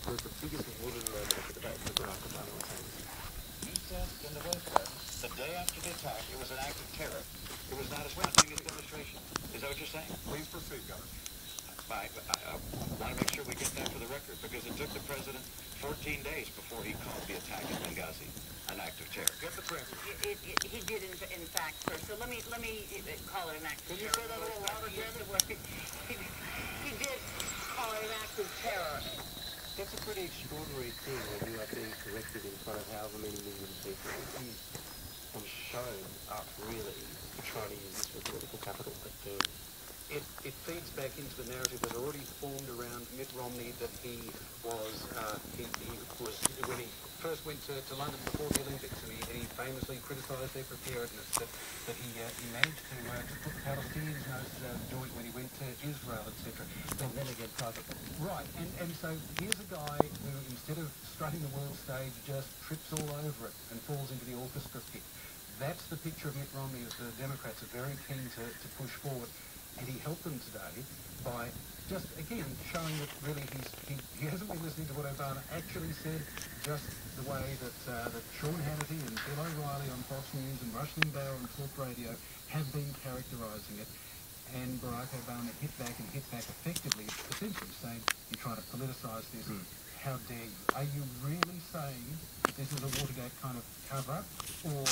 was the biggest wooden moment of the debate for Barack Obama was saying. He said in the voice the day after the attack, it was an act of terror. It was not as much as a demonstration. Is that what you're saying? Please proceed, Governor. I want to make sure we get that for the record, because it took the president 14 days before he called the attack at Benghazi an act of terror. Get the transcript. He did, in fact, sir. So let me call it an act of terror. Can you say that a little louder, Jamie? He did call it an act of terror. That's a pretty extraordinary thing when you are being corrected in front of however many million people. He's shown up really trying to use this for political capital. But it feeds back into the narrative that already formed around Mitt Romney that he was when he first went to London before the Olympics, and he famously criticised their preparedness, that he managed to put the Palestinians' nose to the joint when he went to Israel, etc. And then again, private. Right, and so here's a guy who, instead of strutting the world stage, just trips all over it and falls into the orchestra pit. That's the picture of Mitt Romney as the Democrats are very keen to push forward. And he helped them today by just, again, showing that really he hasn't been listening to what Obama actually said, just the way that Sean Hannity and Bill O'Reilly on Fox News and Rush Limbaugh on Talk Radio have been characterising it. And Barack Obama hit back effectively, essentially saying, you're trying to politicise this. How dare you? Are you really saying that this is a Watergate kind of cover-up? Or,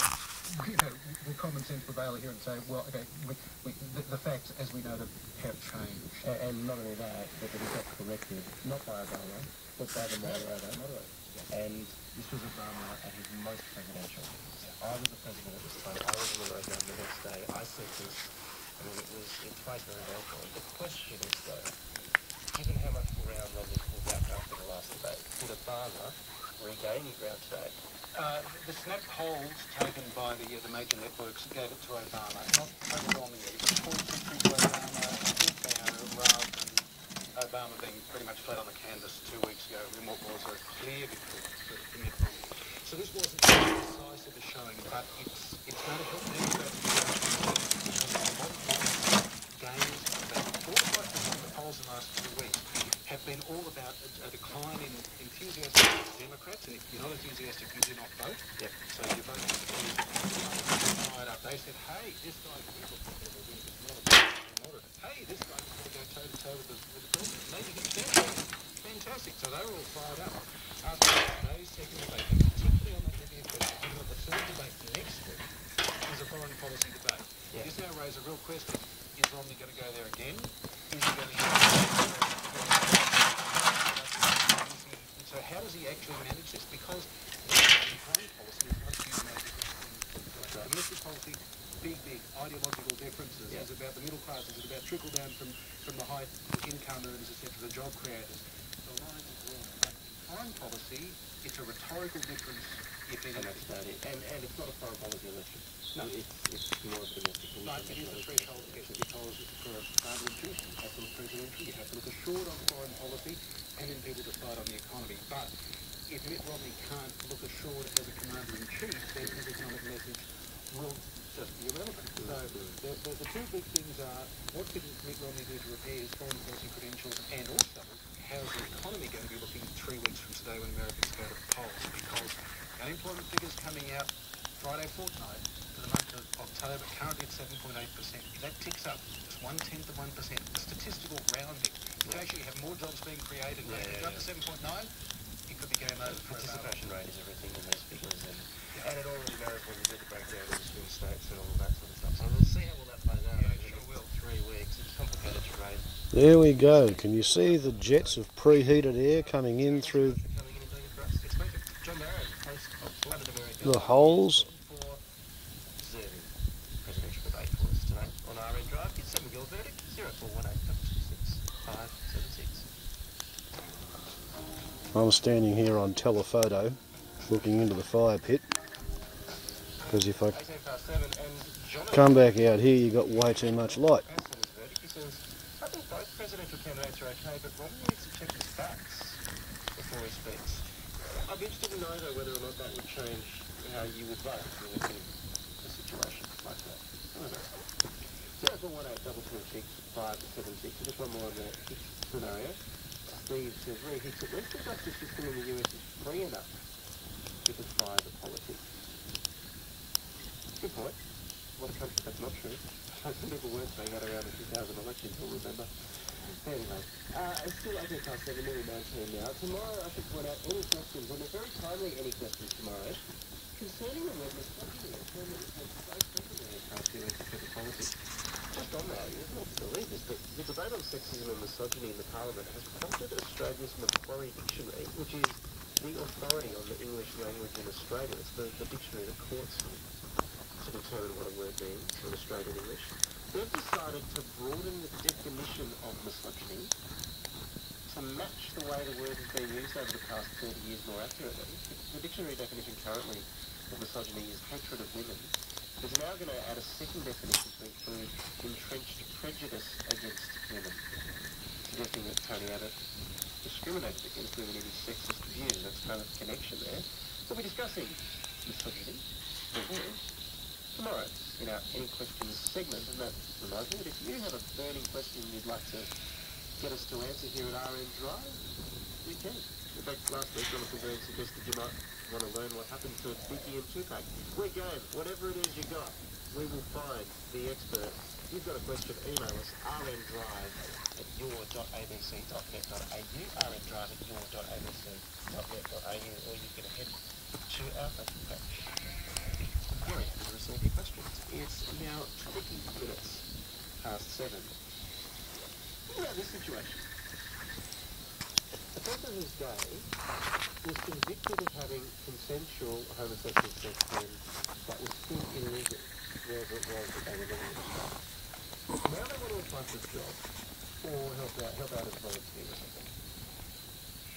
will common sense prevail here and say, well, okay, the facts, as we know them, have changed? And not only that, but that he got corrected, not by Obama, but by the moderator. And this was Obama at his most presidential. I was the president at this time. I was in the road the next day. I said this. I mean, it played very well for him. The question is, though, given how much ground Romney pulled out after the last debate, would Obama regain any ground today? The snap polls taken by the major networks gave it to Obama, not overwhelmingly. It was 40% to Obama, rather than Obama being pretty much flat on the canvas 2 weeks ago in what was a clear victory for Mitt Romney. So this wasn't as decisive a showing, but it's going to help Democrats gains about 4 or 5% of the polls in the last 2 weeks have been all about a decline in enthusiastic Democrats, and if you're not enthusiastic, you do not vote. Yep. So you vote fired up. They said, hey, this guy's hey, this guy's going to go toe-to-toe with the president. Maybe he's fantastic. So they were all fired up. After today's second debate, and particularly on the Libya question, given that the third debate next week is a foreign policy debate. Yeah. This now raises a real question. Is Romney going to go there again? Is he going to So how does he actually manage this? Because foreign policy is not a huge amount of difference. Domestic policy, big ideological differences. Yeah. Is it about the middle class? Is it about trickle down from the high income earners, etc., the job creators? The lines are drawn. But in foreign policy, it's a rhetorical difference, if anything. And that's about it. And it's not a foreign policy election. No. It's more of a domestic election. But it is a threshold to get because for a parliamentary, you have to look presidential, you have to look ashore on foreign policy, and then people decide on the economy. But if Mitt Romney can't look assured as a commander-in-chief, then his economic message will just be irrelevant. So the two big things are, what can Mitt Romney do to repair his foreign policy credentials, and also, how's the economy going to be looking 3 weeks from today when Americans go to the polls? Because unemployment figures coming out Friday fortnight for the month of October, currently at 7.8%. If that ticks up just 1/10 of 1%, statistical rounding, you actually have more jobs being created. Up to 7.9, it could be game over. Participation rate is everything in those figures, and it already matters when you do the breakdown of the swing states and all that sort of stuff. So we'll see how all that plays out over the next 3 weeks. It's complicated terrain. There we go. Can you see the jets of preheated air coming in through the holes? Presidential debate for us today on RN Drive. It's 7 Gill verdict 0418 I'm standing here on telephoto looking into the fire pit, because if I come back out here you've got way too much light. He says, I think both presidential candidates are okay, but Romney needs to check his facts before he speaks. I'd be interested to know, though, whether or not that would change how you would vote in a situation like that. 0418 226 576. Just one more on the scenario. Steve says, Ray Hicks, it looks like the system in the US is free enough to defy the politics. Good point. What a country, that's not true. Some people weren't saying that around the 2000 election, you'll remember. Anyway, it's still 8 past 7, nearly 19 now. Tomorrow I should point out any questions, and they're very timely any questions tomorrow, concerning the word misogyny, a term that has so frequently in past feelings of the politics. Just on that, you're not to believe this, but the debate on sexism and misogyny in the Parliament has prompted Australia's Macquarie Dictionary, which is the authority on the English language in Australia. It's the dictionary that courts to determine what a word means in Australian English. They've decided to broaden the definition of misogyny to match the way the word has been used over the past 30 years more accurately. The dictionary definition currently of misogyny is hatred of women. There's now going to add a second definition to include entrenched prejudice against women, suggesting that Tony Abbott discriminated against women in his sexist views. That's kind of the connection there. We'll be discussing misogyny, the word, tomorrow in our Any Questions segment, and that reminds me that if you have a burning question you'd like to get us to answer here at RN Drive, we can. In fact, last week Jonathan Byrne suggested you might want to learn what happened to Vicky and Tupac. We're game. Whatever it is you got, we will find the expert. If you've got a question, email us rndrive@your.abc.net.au, rndrive@your.abc.net.au, or you can head to our Facebook page. Very happy to receive your questions. It's now 20 minutes past 7. Think about this situation. A person who's gay was convicted of having consensual homosexual sex when that was still illegal, wherever it was that they were living in Australia. Now they want to apply for a job or help out as a volunteer or something.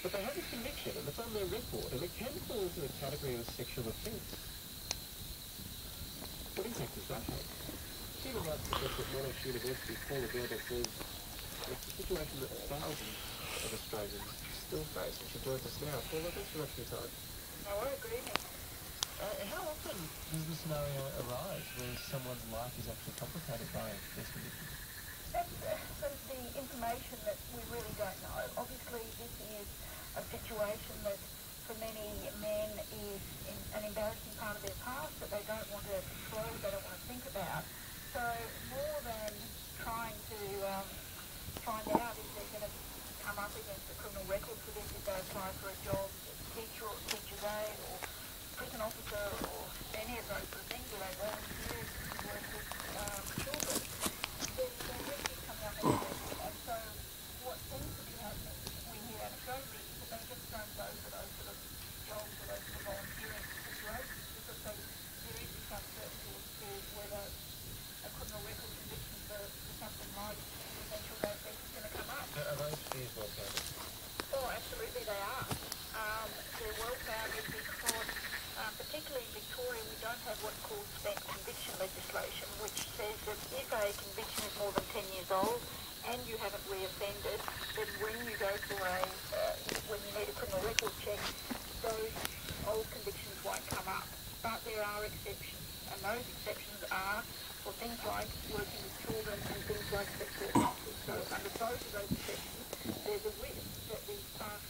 But they have a conviction and it's on their record, and it can fall into the category of a sexual offence. What impact does that have? Human rights professor at Monash University, Paula Gerber, says it's a situation that thousands of Australians still face, and she joins us now. Paula, thanks so much for your time. No worries, good evening. How often does the scenario arise where someone's life is actually complicated by this condition? That's sort of the information that we really don't know. Obviously, this is a situation that for many men is an embarrassing part of their past that they don't want to disclose, they don't want to think about. So more than trying to find out if they're going to come up against a criminal record for this, if they apply for a job as a teacher or teacher's aide or prison officer or any of those sort of things, where they volunteer to work with children, then they really do come up against it. And so what seems to be happening, we hear anecdotally, is that they just don't go for those sort of jobs or those sort of volunteering situations because there is this uncertainty as to whether a criminal record conviction for something like potential gay sex is going to come up. Are those fears well founded? Oh, absolutely they are. They're well founded because, particularly in Victoria, we don't have what's called spent conviction legislation, which says that if a conviction is more than 10 years old and you haven't reoffended, then when you go for when you need a criminal record check, those old convictions won't come up. But there are exceptions, and those exceptions are for things like working with children and things like sexual offences. So under both of those exceptions, there's a risk that these past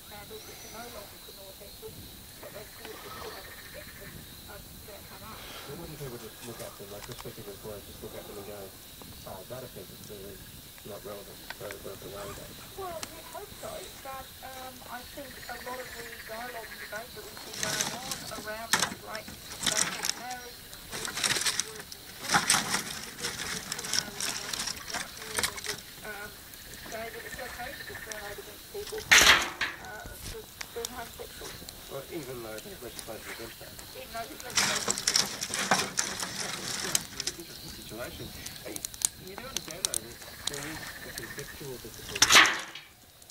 matters, which are no longer criminal offences, but they still have a conviction, are going to come up. Well, what do people just look at them, like prospective employers just look at them and go, oh, that offence is really not relevant, so we've got to worry about it? Well, we hope so, but I think a lot of the dialogue and debate that we see going on around things like marriage say that it's okay to discriminate against people for being homosexual. Well, even though there's legislation against that. Even though there's legislation against that. Interesting situation. You do understand, though, that there is a conceptual difficulty.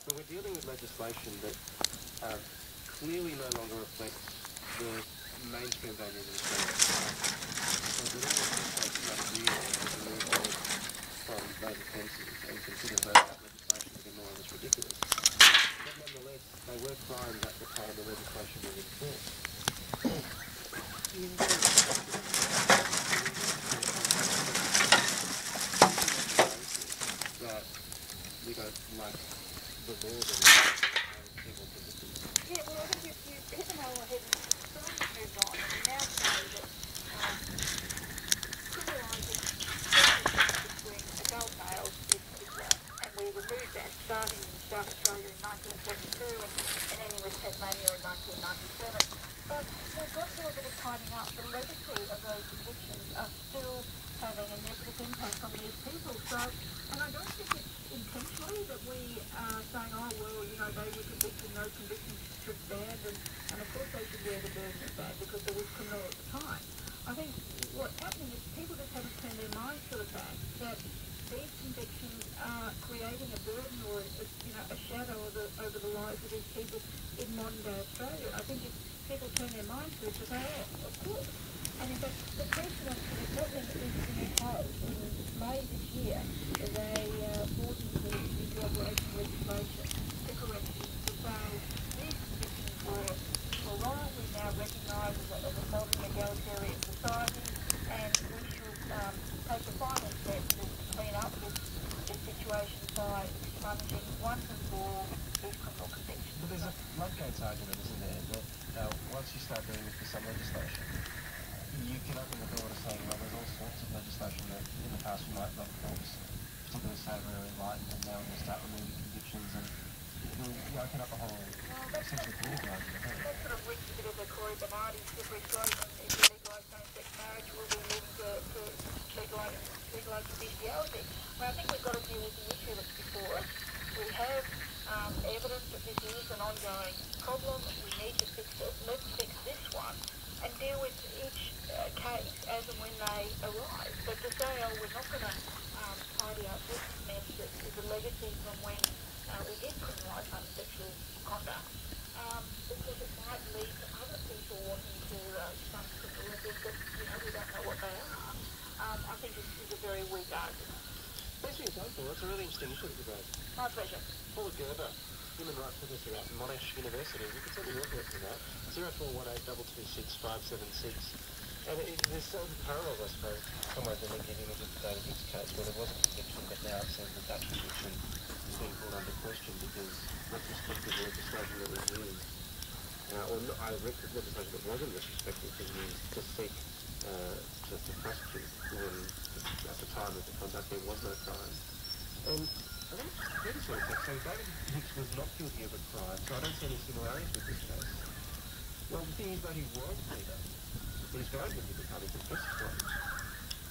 So we're dealing with legislation that clearly no longer reflects the mainstream values of Australia. So that all of this takes that year to move forward from those offences and consider that legislation to be more or less ridiculous. But nonetheless, they were crimes at the time the legislation was enforced. That we don't like the law than people convicted. Yeah, well, I think you hit the nail on the head. So much has moved on. And we now say that criminalising between adult males is wrong. And we removed that starting in South Australia in 1972 and ending with Tasmania in 1997. But we've got to do a bit of tidying up. The legacy of those convictions are still having a negative impact on these people. So, and I don't think it's intentionally that we are saying, oh, well, you know, they were convicted, no convictions should stand, and of course they should wear the burden of that because there was criminal at the time. I think what's happening is people just haven't turned their minds to the fact that these convictions are creating a burden or, a shadow over the lives of these people in modern day Australia. I think if people turn their minds to it, they say, oh, of course. And in fact, the precedent that is happening at least in the House in May this year, they brought into operation legislation to correct this, to say these convictions were wrong. We now recognise as a modern egalitarian society, and we should take the final step to clean up this situation by expunging once and for all these criminal convictions. But there's a floodgates argument, isn't there, that once you start doing this with some legislation, you can open the door to saying, well, there's all sorts of legislation that in the past we might not have thought, particularly savoury or enlightened, and now we're going to start removing convictions, and you open up a whole essentially political argument. That sort of reeks a bit of the Corey Bernardi slippery slope. If you legalise same-sex marriage, we'll be moving to legalise bestiality. Well, I think we've got to deal with the issue that's before us. We have evidence that this is an ongoing problem. We need to fix it. Let's fix this one and deal with each case as and when they arise. But to say, oh, we're not going to tidy up this mess that is a legacy from when we did criminalise homosexual conduct, because it might lead to other people wanting to some criminal records that, we don't know what they are. I think this is a very weak argument. Thanks for your time, Paul. It's a really interesting issue that you raised. My pleasure. Paula Gerber, Human Rights Professor at Monash University. You can send me your thoughts on that. 0418 226 576. And there's some parallels, I suppose, somewhere in the giving of the David Hicks case where there was a conviction, but now it seems that that conviction is being put under question because retrospective legislation that was used, legislation that wasn't retrospective was used to seek to prosecute when at the time of the conduct there was no crime. And I think it's really sort of so David Hicks was not guilty of a crime, so I don't see any similarities with this case. Well, the thing is that he was leader. But he's going to be the party confessed to it.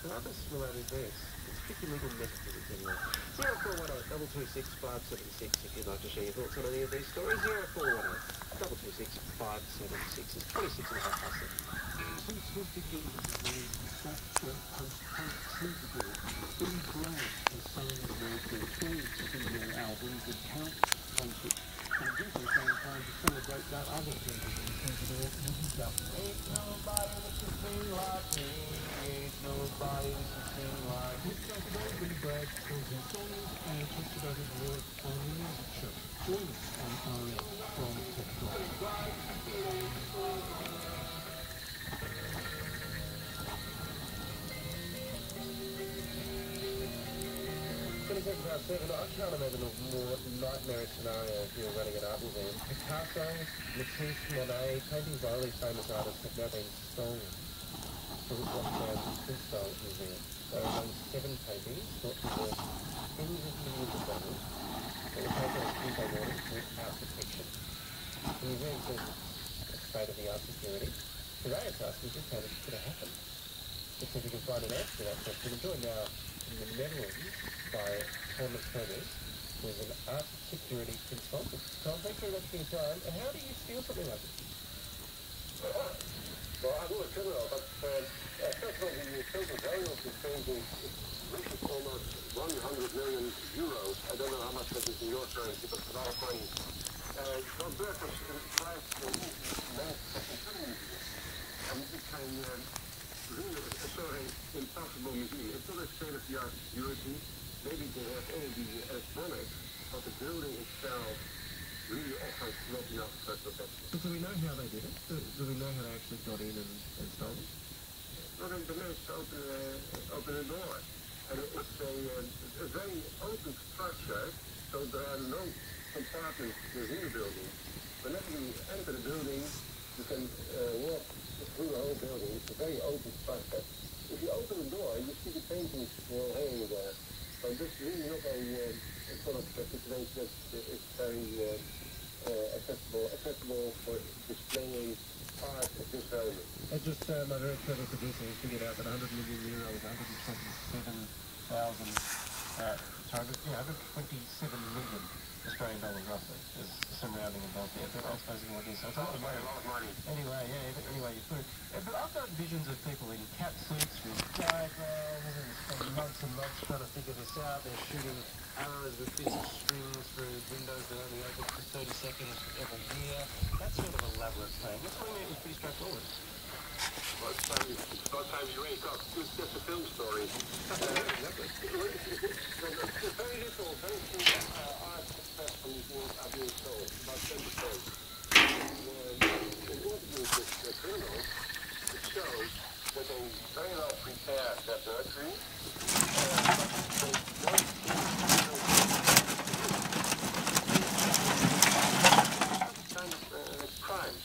There are other similarities there. It's strictly legal negligence anyway. 0418 226 576 if you'd like to share your thoughts on any of these stories. 0418 226 576. It's 26 and a half past 7. Since his beginning, the structure post-truth Billy Graham has sung the 12 studio albums with Count Concert, and this is trying to celebrate that other thing in terms of all his stuff. Ain't nobody that can sing like me, ain't nobody that can sing like me. It's like about Billy Bragg tells his songs and talks about his work on the music show. Join us on RN from TikTok. I can't imagine a more nightmarish scenario if you were running an art museum. Picasso, Matisse, Monet, paintings by all these famous artists have now been stolen for what's now the Freestyle Museum. There are only 7 paintings thought to be worth tens of millions of dollars that were taken as Tuesday morning without protection. The museum says it's state-of-the-art security. Today it's asking just how this could have happened. Let's see if we can find an answer to that question. We're joined now in the Netherlands by Thomas Hermes, who is an art security consultant. Tom, thanks very much for your time. And how do you steal something like this? Well, I'm not a criminal, but first of all, the total value of this painting reaches almost 100 million euros. I don't know how much that is in your currency, but it's a lot of money. Van Berg was prijs voor and it's a really a sort of impossible museum. It's not a state-of-the-art security. Maybe they have all the electronics, but the building itself really offers not enough protection. But do we know how they did it? Do we know how they actually got in and stole it? Well, they managed to open a door. And it's a very open structure, so there are no compartments within the building. Whenever you enter the building, you can walk through the whole building. It's a very open structure. If you open the door, you see the paintings hanging there. So this is really not a sort of situation that is very accessible for displaying art of this value. I just, my very clever producer has figured out that 100 million euro is 127,000, 127 million Australian dollars roughly. There's some rounding involved there, but I suppose you want to do so. It's a lot of money. Anyway, you put it. But I've got visions of people in cat suits with diagrams and spend months and months trying to figure this out. They're shooting arrows with bits of strings through windows that only open for 30 seconds every year. That sort of elaborate plan. That's what I mean, it was pretty straightforward. Well, it's about time you wake up. It's just a film story. Exactly. Very little, very few art success from these movies are being sold. About 20 shows. In interviews with criminals, it shows that they very well prepare their burglary. Kind of crime.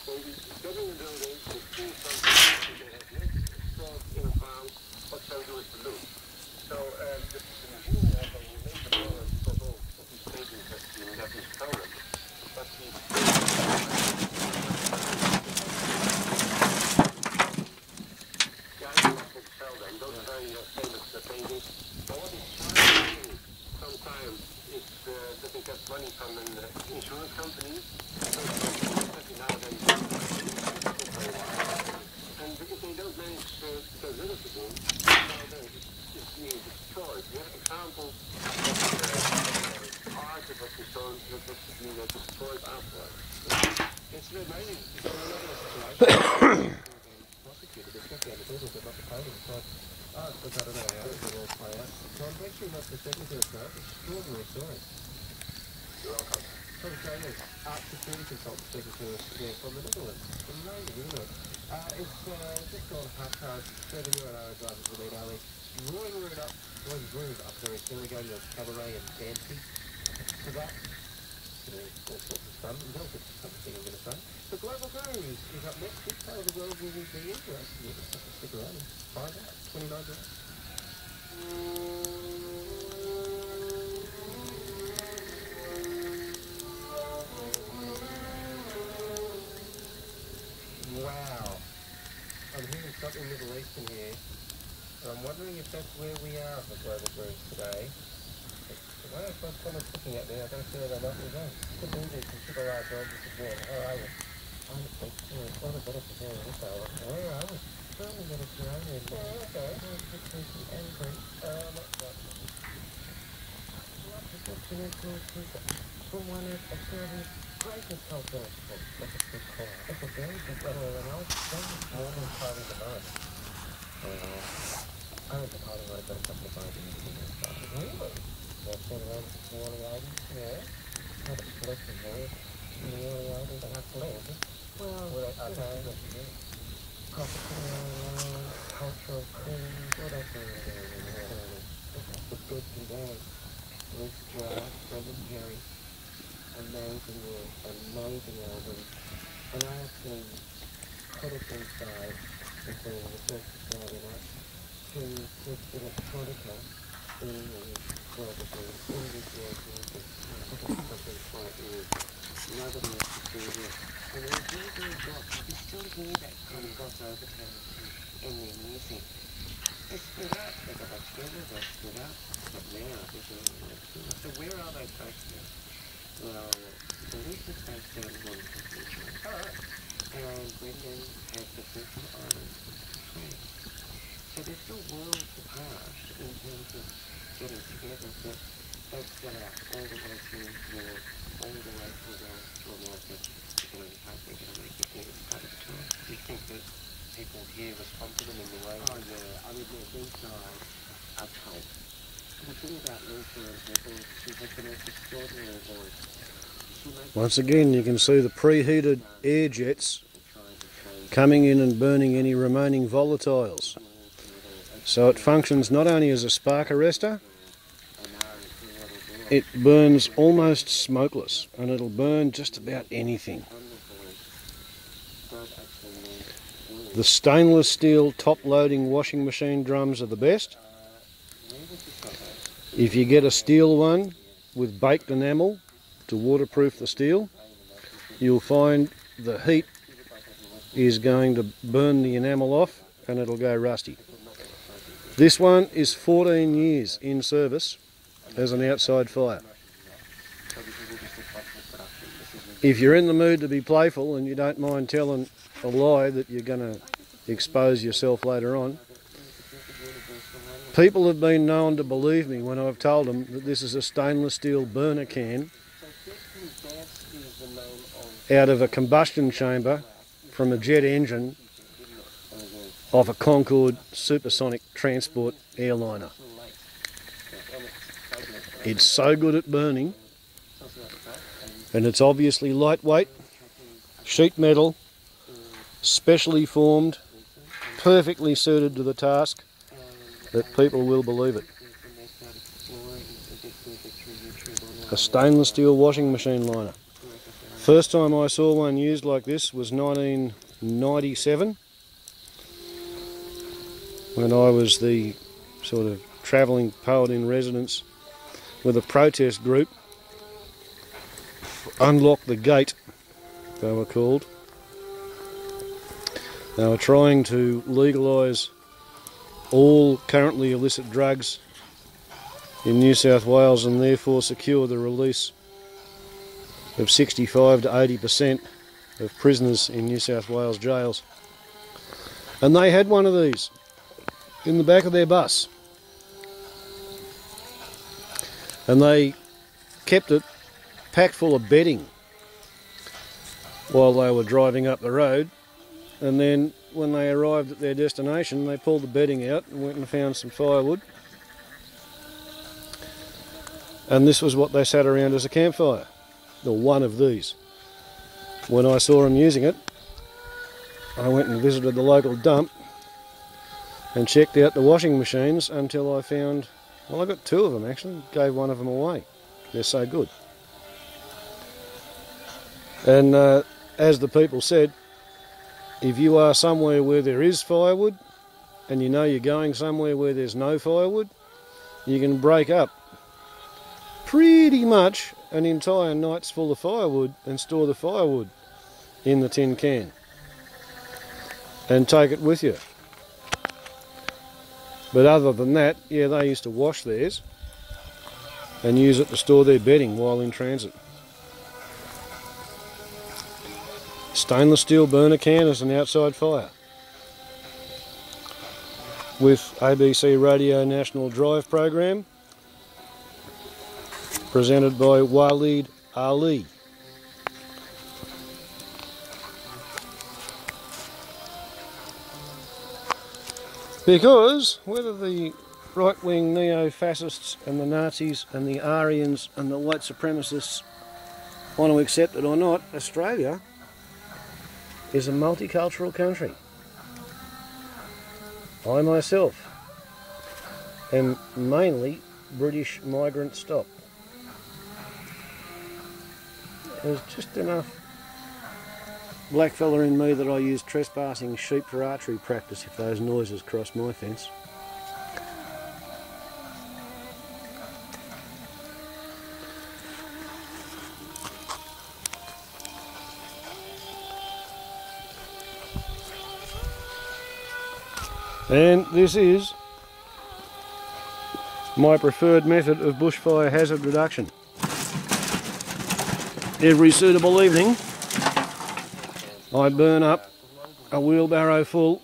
They get in the building, they see something, they have thought in advance what they'll do with the loot. So the museum has a major problem because all of these paintings have been stolen. But the guys will sell them. Those are very famous paintings. But what is trying to do sometimes is that they get money from an insurance company. And if they don't manage to get rid of the boom, then it's being destroyed. We have examples of art that was destroyed afterwards. It's amazing. It's another situation. Prosecuted, especially on the business, but not the painting. So, I don't know how it will all play out. So I'm actually not speaking to us now. Extraordinary story. You're welcome. Tom Trainers, art security consultant, speaking to us again from the Netherlands. Amazing, isn't it? It's just gone half-past 7 euro drivers will need Ali. Roaring it up very soon. We're going to a cabaret and dancing for that. All sorts of fun. There's all sorts of fun thing I'm going to say. The Global News is up next. This part of the world will be interesting. You just have to stick around and find out. 29 minutes. Wow. I'm hearing something Middle Eastern here. And I'm wondering if that's where we are for Global News today. The way I've got someone's looking at me, I don't see where they might be going. Could be these some super large objects again. How are you? I'm it's not a better for here this hour. Where are we? Probably get a drone in. Oh, okay. Some angry. Not quite. What is one of Australia's greatest cultural exports? That's a good call. It's a very good level and I was more than probably the most. I was probably would have got a couple of ideas in this stuff. Really? Well, sort of around the early 80s, yeah. Had a collection there in the early 80s. I have to leave. Well, okay. Cultural creams, what else are we doing? The Goods and Bags. Luke Drive, Brendan Jerry. Amazing work, amazing album. And I have been put it inside between the first Australian act to put electronica in global things, in this world music, something quite new. Nobody else is doing it. And it was really very rock. You still hear that kind of crossover in their music. They split up, they got back together, they split up, but now there's a lot. So where are they based now? Well, the least is based out of London. Alright. And Brendan has the Virgin Islands of France. So they're still worlds apart in terms of getting together, but they've split out all the way through Europe, all the way through America. You can only hope they're going to make it here as part of the tour. Do you think that people here respond to them in the way? Oh yeah, I mean these guys are tight. The thing about Lisa and people, she has the most extraordinary voice. Once again, you can see the preheated air jets coming in and burning any remaining volatiles. So it functions not only as a spark arrestor, it burns almost smokeless, and it'll burn just about anything. The stainless steel top-loading washing machine drums are the best. If you get a steel one with baked enamel to waterproof the steel, you'll find the heat is going to burn the enamel off and it'll go rusty. This one is 14 years in service as an outside fire. If you're in the mood to be playful and you don't mind telling a lie that you're going to expose yourself later on, people have been known to believe me when I've told them that this is a stainless steel burner can out of a combustion chamber from a jet engine of a Concorde supersonic transport airliner. It's so good at burning, and it's obviously lightweight, sheet metal, specially formed, perfectly suited to the task, that people will believe it. A stainless steel washing machine liner. First time I saw one used like this was 1997, when I was the sort of travelling poet in residence with a protest group. Unlock the Gate, they were called. They were trying to legalise all currently illicit drugs in New South Wales and therefore secure the release of 65 to 80% of prisoners in New South Wales jails. And they had one of these in the back of their bus. And they kept it packed full of bedding while they were driving up the road, and then when they arrived at their destination they pulled the bedding out and went and found some firewood, and this was what they sat around as a campfire, or one of these. When I saw them using it, I went and visited the local dump and checked out the washing machines until I found, well, I got two of them actually, gave one of them away. They're so good. And as the people said, if you are somewhere where there is firewood and you know you're going somewhere where there's no firewood, you can break up pretty much an entire night's full of firewood and store the firewood in the tin can and take it with you. But other than that, yeah, they used to wash theirs and use it to store their bedding while in transit. Stainless steel burner can as an outside fire. With ABC Radio National Drive program, presented by Wahlid Ali. Because whether the right-wing neo-fascists and the Nazis and the Aryans and the white supremacists want to accept it or not, Australia is a multicultural country. I myself am mainly British migrant stock. There's just enough blackfella in me that I use trespassing sheep for archery practice if those noises cross my fence. And this is my preferred method of bushfire hazard reduction. Every suitable evening I burn up a wheelbarrow full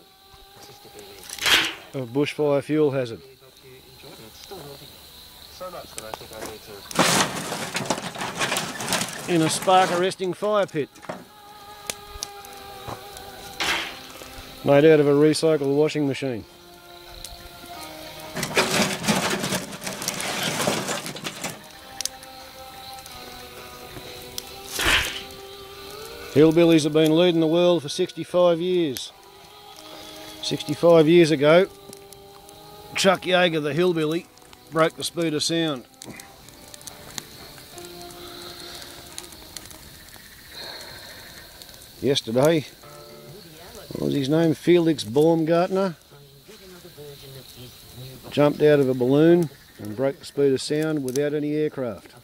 of bushfire fuel hazard. In a spark arresting fire pit. Made out of a recycled washing machine. Hillbillies have been leading the world for 65 years. 65 years ago, Chuck Yeager, the hillbilly, broke the speed of sound. yesterday. What was his name? Felix Baumgartner. Jumped out of a balloon and broke the speed of sound without any aircraft.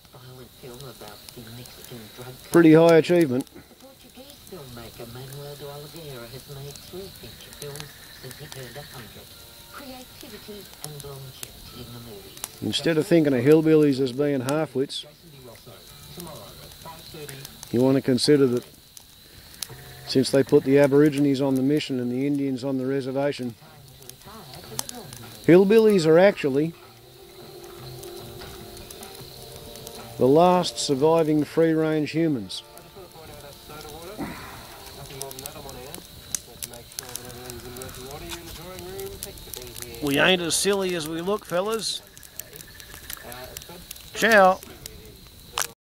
Pretty high achievement. Portuguese filmmaker Manuel de Oliveira has made 3 feature films since he turned 100. Creativity and longevity in the movies. Instead of thinking of hillbillies as being half-wits, you want to consider that since they put the Aborigines on the mission and the Indians on the reservation, hillbillies are actually the last surviving free-range humans. We ain't as silly as we look, fellas. Ciao.